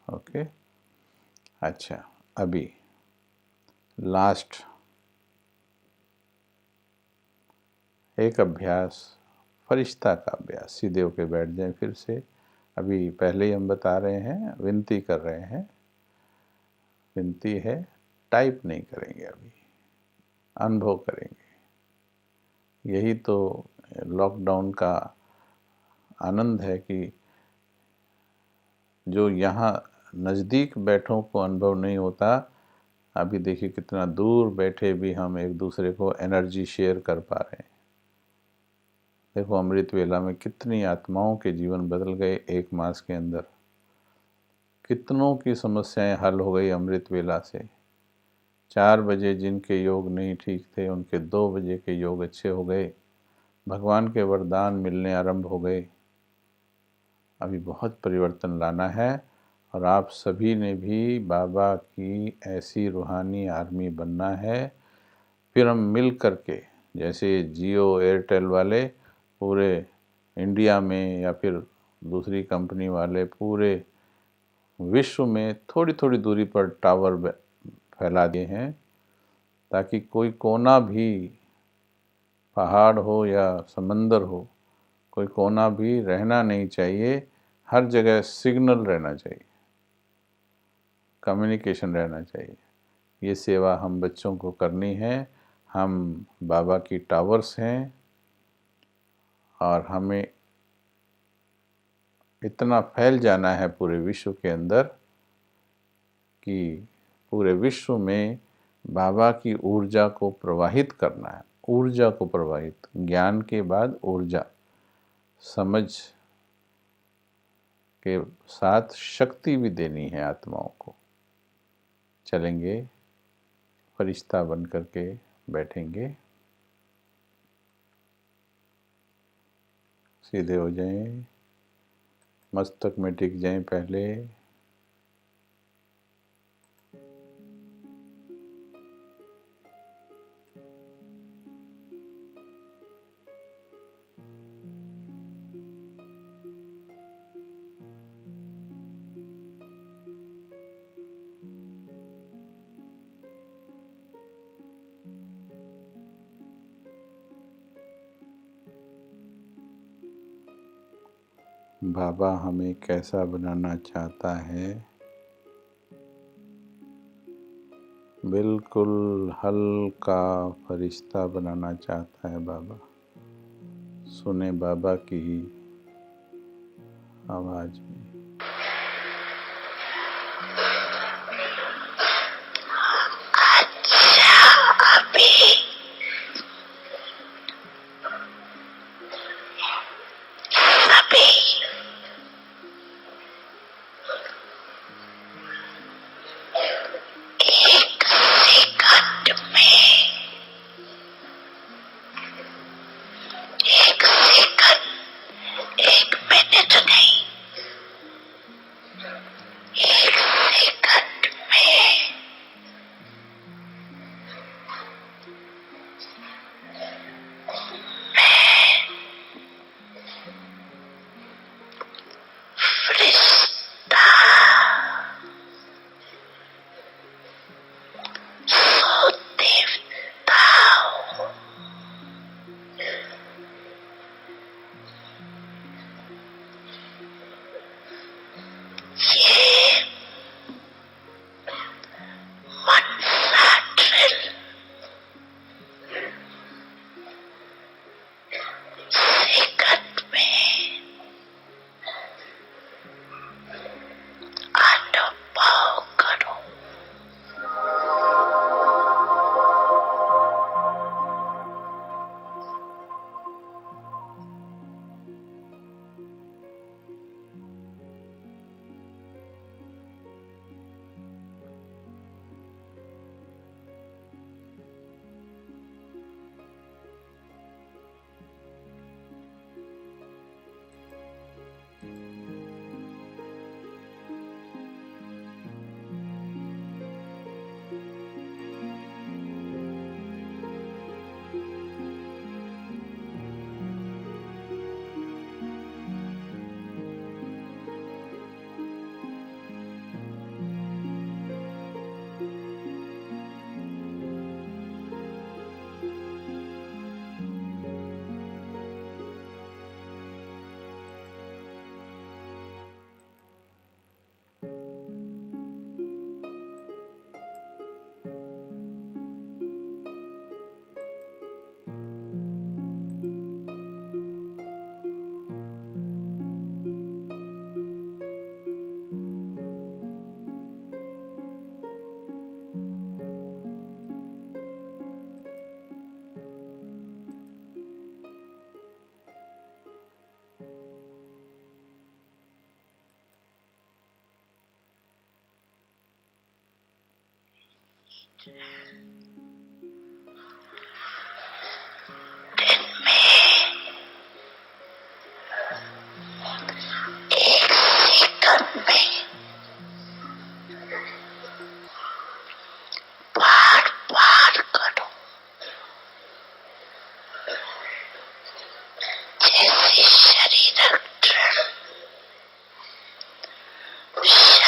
[SPEAKER 1] ओके, अच्छा, अभी लास्ट एक अभ्यास, फरिश्ता का अभ्यास। सीधे होके बैठ जाएं फिर से। अभी पहले ही हम बता रहे हैं, विनती कर रहे हैं, विनती है, टाइप नहीं करेंगे, अभी अनुभव करेंगे। यही तो लॉकडाउन का आनंद है कि जो यहाँ नज़दीक बैठों को अनुभव नहीं होता, अभी देखिए कितना दूर बैठे भी हम एक दूसरे को एनर्जी शेयर कर पा रहे हैं। देखो अमृत वेला में कितनी आत्माओं के जीवन बदल गए 1 मास के अंदर। कितनों की समस्याएं हल हो गई अमृत वेला से। 4 बजे जिनके योग नहीं ठीक थे, उनके 2 बजे के योग अच्छे हो गए। भगवान के वरदान मिलने आरंभ हो गए। अभी बहुत परिवर्तन लाना है, और आप सभी ने भी बाबा की ऐसी रूहानी आर्मी बनना है। फिर हम मिल करके, जैसे जियो एयरटेल वाले पूरे इंडिया में या फिर दूसरी कंपनी वाले पूरे विश्व में थोड़ी थोड़ी दूरी पर टावर फैला दिए हैं, ताकि कोई कोना भी, पहाड़ हो या समंदर हो, कोई कोना भी रहना नहीं चाहिए। हर जगह सिग्नल रहना चाहिए, कम्युनिकेशन रहना चाहिए। ये सेवा हम बच्चों को करनी है। हम बाबा की टावर्स हैं और हमें इतना फैल जाना है पूरे विश्व के अंदर कि पूरे विश्व में बाबा की ऊर्जा को प्रवाहित करना है। ऊर्जा को प्रवाहित, ज्ञान के बाद ऊर्जा, समझ के साथ शक्ति भी देनी है आत्माओं को। चलेंगे, फरिश्ता बन करके बैठेंगे, सीधे हो जाएं, मस्तक में टिक जाएं पहले। बाबा हमें कैसा बनाना चाहता है? बिल्कुल हल्का फरिश्ता बनाना चाहता है बाबा। सुने बाबा की ही आवाज में।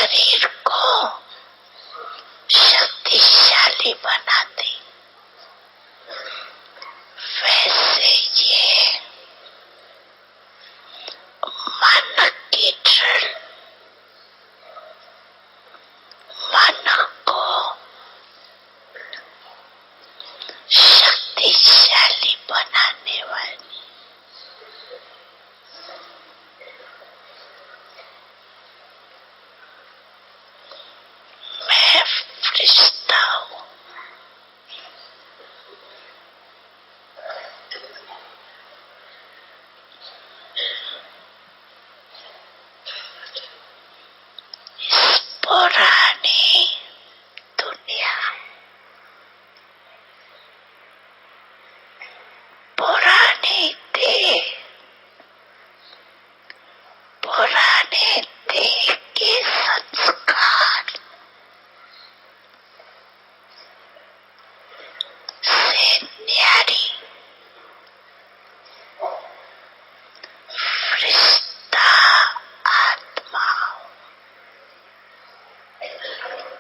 [SPEAKER 2] शरीर को शक्तिशाली बनाती, वैसे ये मन की ड्रिल मन को शक्तिशाली बनाने वाली मैं फरिश्ता हूँ। इस पुरानी दुनिया, पुरानी देह, पुराने देह के संस्कार से न्यारी फरिश्ता आत्मा अच्छा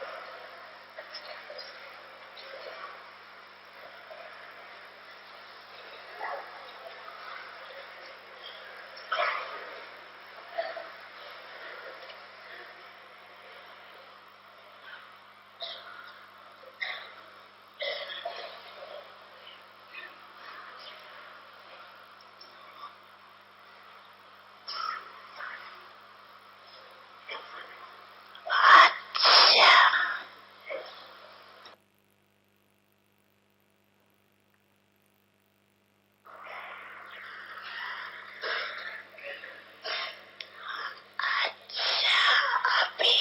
[SPEAKER 2] अभी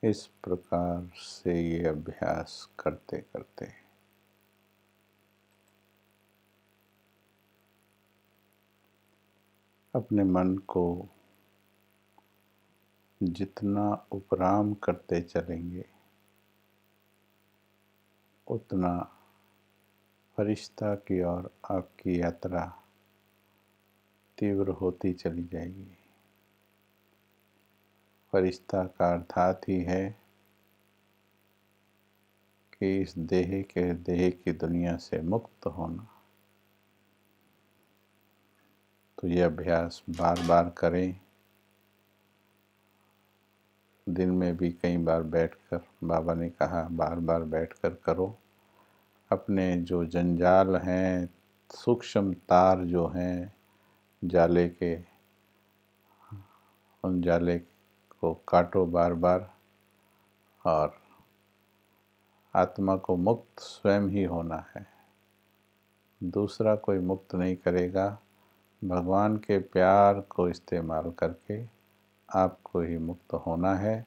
[SPEAKER 1] इस प्रकार से ये अभ्यास करते करते अपने मन को जितना उपराम करते चलेंगे उतना फरिश्ता की ओर आपकी यात्रा तीव्र होती चली जाएगी। फरिश्ता का अर्थात ही है कि इस देह की दुनिया से मुक्त होना। तो ये अभ्यास बार बार करें, दिन में भी कई बार बैठकर, बाबा ने कहा बार बार बैठकर करो। अपने जो जंजाल हैं, सूक्ष्म तार जो हैं जाले के, उन जाले को काटो बार बार, और आत्मा को मुक्त स्वयं ही होना है। दूसरा कोई मुक्त नहीं करेगा। भगवान के प्यार को इस्तेमाल करके आपको ही मुक्त होना है।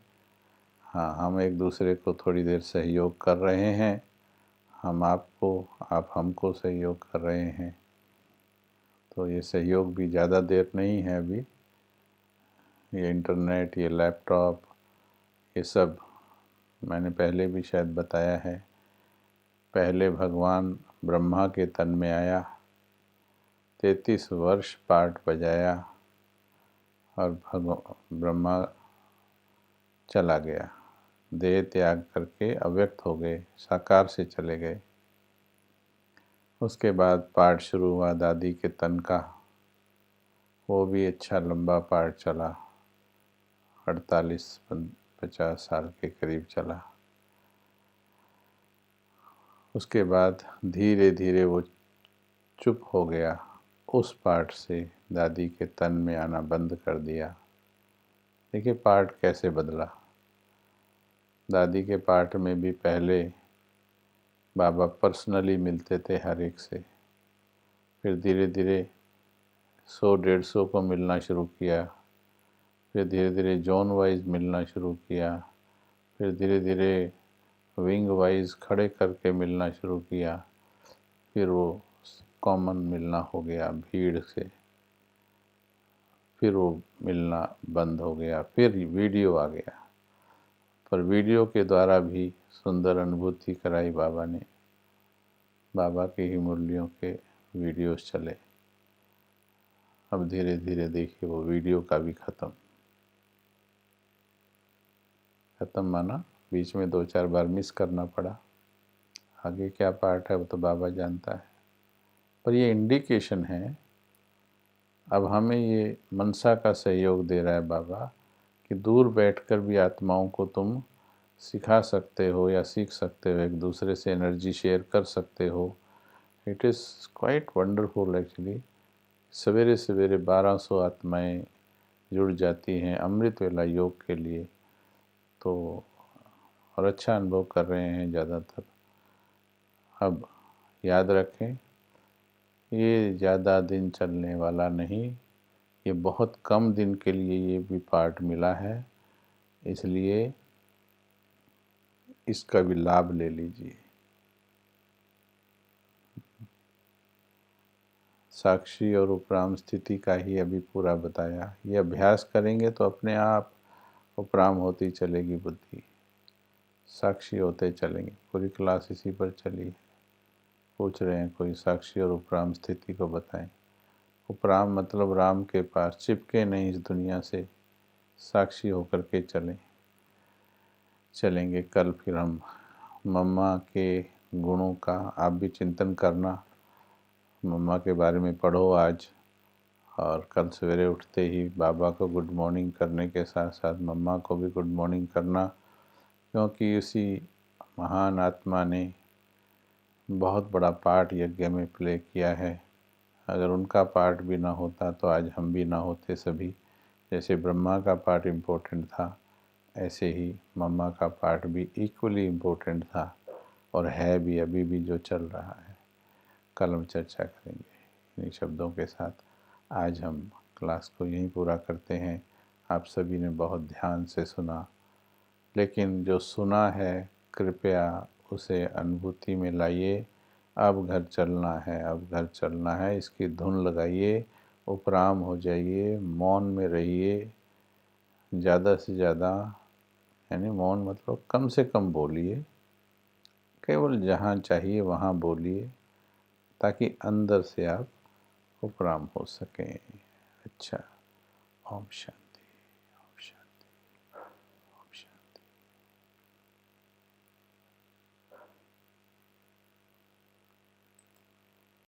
[SPEAKER 1] हाँ, हम एक दूसरे को थोड़ी देर सहयोग कर रहे हैं, हम आपको, आप हमको सहयोग कर रहे हैं। तो ये सहयोग भी ज़्यादा देर नहीं है अभी। ये इंटरनेट, ये लैपटॉप, ये सब मैंने पहले भी शायद बताया है। पहले भगवान ब्रह्मा के तन में आया, 33 वर्ष पाठ बजाया और ब्रह्मा चला गया, देह त्याग करके अव्यक्त हो गए, साकार से चले गए। उसके बाद पाठ शुरू हुआ दादी के तन का। वो भी अच्छा लंबा पाठ चला, 48-50 साल के करीब चला। उसके बाद धीरे धीरे वो चुप हो गया, उस पाठ से दादी के तन में आना बंद कर दिया। देखिए पाठ कैसे बदला। दादी के पाठ में भी पहले बाबा पर्सनली मिलते थे हर एक से, फिर धीरे धीरे 100-150 को मिलना शुरू किया, फिर धीरे धीरे जोन वाइज मिलना शुरू किया, फिर धीरे धीरे विंग वाइज खड़े करके मिलना शुरू किया, फिर वो कॉमन मिलना हो गया भीड़ से, फिर वो मिलना बंद हो गया, फिर वीडियो आ गया। पर वीडियो के द्वारा भी सुंदर अनुभूति कराई बाबा ने। बाबा की ही मुरलियों के वीडियोस चले। अब धीरे धीरे देखिए वो वीडियो का भी खत्म माना, बीच में 2-4 बार मिस करना पड़ा। आगे क्या पार्ट है वो तो बाबा जानता है, पर ये इंडिकेशन है। अब हमें ये मनसा का सहयोग दे रहा है बाबा कि दूर बैठकर भी आत्माओं को तुम सिखा सकते हो या सीख सकते हो, एक दूसरे से एनर्जी शेयर कर सकते हो। It is quite wonderful actually. सवेरे सवेरे 1200 आत्माएं जुड़ जाती हैं अमृत वेला योग के लिए, तो और अच्छा अनुभव कर रहे हैं ज़्यादातर। अब याद रखें, ये ज़्यादा दिन चलने वाला नहीं, ये बहुत कम दिन के लिए ये भी पार्ट मिला है, इसलिए इसका भी लाभ ले लीजिए। साक्षी और उपराम स्थिति का ही अभी पूरा बताया। ये अभ्यास करेंगे तो अपने आप उपराम होती चलेगी बुद्धि, साक्षी होते चलेंगे। पूरी क्लास इसी पर चली है। पूछ रहे हैं कोई साक्षी और उपराम स्थिति को बताएं। उपराम मतलब राम के पास, चिपके नहीं इस दुनिया से, साक्षी होकर के चलेंगे। कल फिर हम मम्मा के गुणों का आप भी चिंतन करना, मम्मा के बारे में पढ़ो आज, और कल सवेरे उठते ही बाबा को गुड मॉर्निंग करने के साथ साथ मम्मा को भी गुड मॉर्निंग करना, क्योंकि उसी महान आत्मा ने बहुत बड़ा पार्ट यज्ञ में प्ले किया है। अगर उनका पार्ट भी ना होता तो आज हम भी ना होते सभी। जैसे ब्रह्मा का पार्ट इम्पोर्टेंट था, ऐसे ही मम्मा का पार्ट भी इक्वली इम्पोर्टेंट था और है भी, अभी भी जो चल रहा है। कल हम चर्चा करेंगे इन्हीं शब्दों के साथ। आज हम क्लास को यहीं पूरा करते हैं। आप सभी ने बहुत ध्यान से सुना, लेकिन जो सुना है कृपया उसे अनुभूति में लाइए। अब घर चलना है, अब घर चलना है, इसकी धुन लगाइए, उपराम हो जाइए, मौन में रहिए ज़्यादा से ज़्यादा। यानी मौन मतलब कम से कम बोलिए, केवल जहाँ चाहिए वहाँ बोलिए, ताकि अंदर से आप उपराम हो सकें। अच्छा, ओम शांति।